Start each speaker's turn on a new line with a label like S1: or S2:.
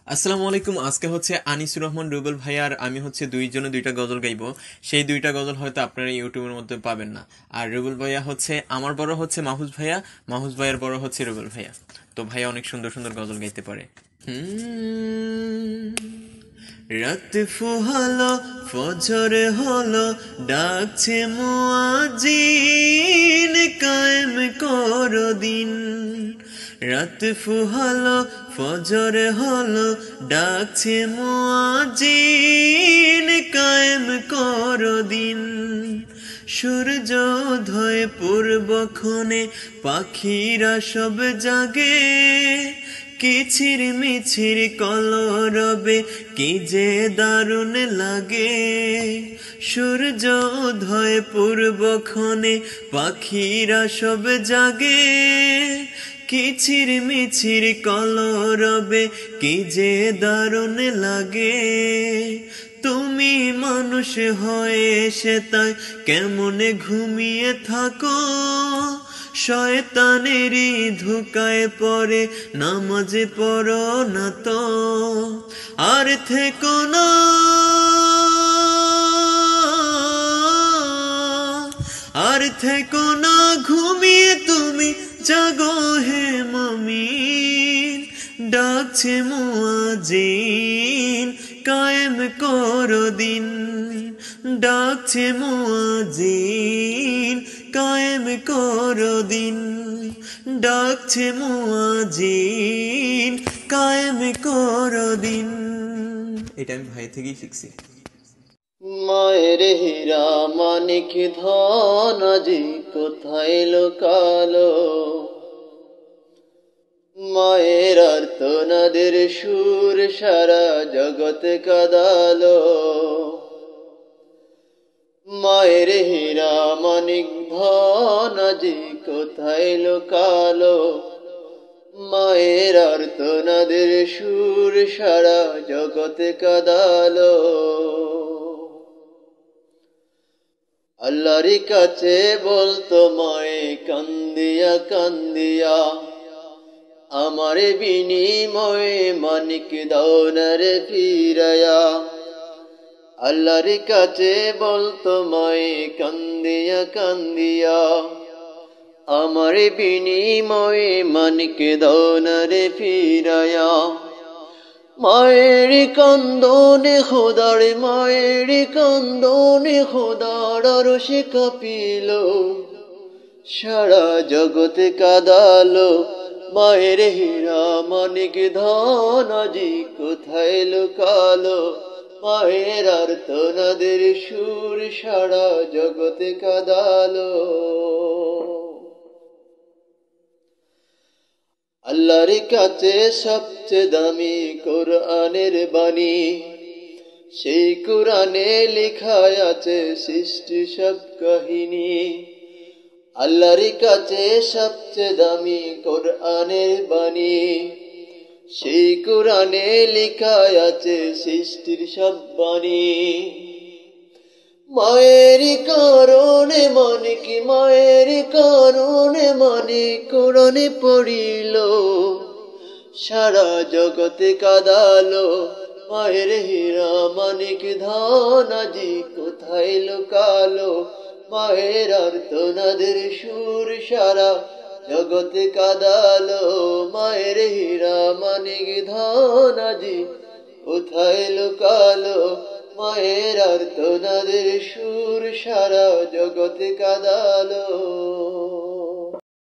S1: আসসালামু আলাইকুম। আজকে হচ্ছে আনিসুর রহমান রুবেল ভাই আর আমি হচ্ছে দুইজনে দুইটা গজল গাইবো। সেই দুইটা গজল হয়তো আপনারা ইউটিউবের মধ্যে পাবেন না। আর রুবেল ভাইয়া হচ্ছে, আমার বড় হচ্ছে মাহুজ ভাইয়া, মাহুজ ভাইয়ের বড় হচ্ছে রুবেল ভাইয়া। তো ভাইয়া অনেক সুন্দর সুন্দর গজল গাইতে পারে। রাত ফুহালো, ফজর হলো, ডাকছে মুয়াজ্জিন, কায়েম করো দিন। রাত ফুহালো, ফজর হলো, ডাকছে মুয়াজ্জিন, কায়েম করো দিন। সূর্যোদয় পূর্বক্ষণে পাখিরা সব জাগে, কিচির মিছির কলরবে কি যে দারুণ লাগে। সূর্যোদয় পূর্বক্ষণে পাখিরা সব জাগে, কিচির মিছির কলরবে কি যে দারুণ লাগে। তুমি মানুষ হয়ে সে তাই কেমনে ঘুমিয়ে থাকো, শয়তানেরই ধোঁকায় পড়ে নামাজ পড়ো না তো। আর থেকো না, আর থেকো না ঘুমিয়ে তুমি, জাগো হে মুমিন। ডাকছে মুয়াজ্জিন, কায়েম করো দিন। ডাকছে মুয়াজ্জিন, কায়েম করো দিন। ডাকছে মুয়াজ্জিন, কায়েম করো দিন। এটা আমি ভাই থেকেই শিখছি।
S2: মায়ের হীরা মানিক ধন আজি কোথায় লোকালো, মায়ের আর্তনাদের সুর সারা জগৎ কাদালো। মায়ের হীরা মানিক ধন আজি কোথায় লোকালো, মায়ের আর্তনাদের সুর সারা জগৎ কাদালো। আল্লাহর কাছে বলতো মায়ে কান্দিয়া কান্দিয়া, আমার বিনিময়ে মানিক দাও না রে ফিরায়া। আল্লাহর কাছে বলতো মায়ে কান্দিয়া কান্দিয়া, আমার বিনিময়ে মানিক দাও না রে ফিরায়া। মায়ের কান্দনে খোদার, মায়ের কান্দনে খোদার আরশে কাঁপিল, সারা জগৎ কাঁদালো। মায়ের হীরা মানিক ধন আজি কোথায় লুকালো, মায়ের আর্তনাদের সুর সারা জগৎ কাঁদালো। আল্লাহর কাছে সবচেয়ে দামি কোরআনের বাণী, সেই কোরআনে লেখা আছে সৃষ্টি সব কাহিনী। আল্লাহর কাছে সবচেয়ে দামি কোরআনের বাণী, সেই কোরআনে লেখা আছে সৃষ্টির সব বাণী। মায়ের কারণে মানিক, মায়ের কারণে মানিক কোরআনে পড়িল, সারা জগতে কাঁদালো। মায়ের হীরা মানিক ধন আজি কোথায় লুকালো, মায়ের আর্তনাদের সুর সারা জগতে কাঁদালো। মায়ের হীরা মানিক ধন আজি কোথায় লুকালো, মায়ের আর্তনাদের সুর সারা জগতে কাঁদালো।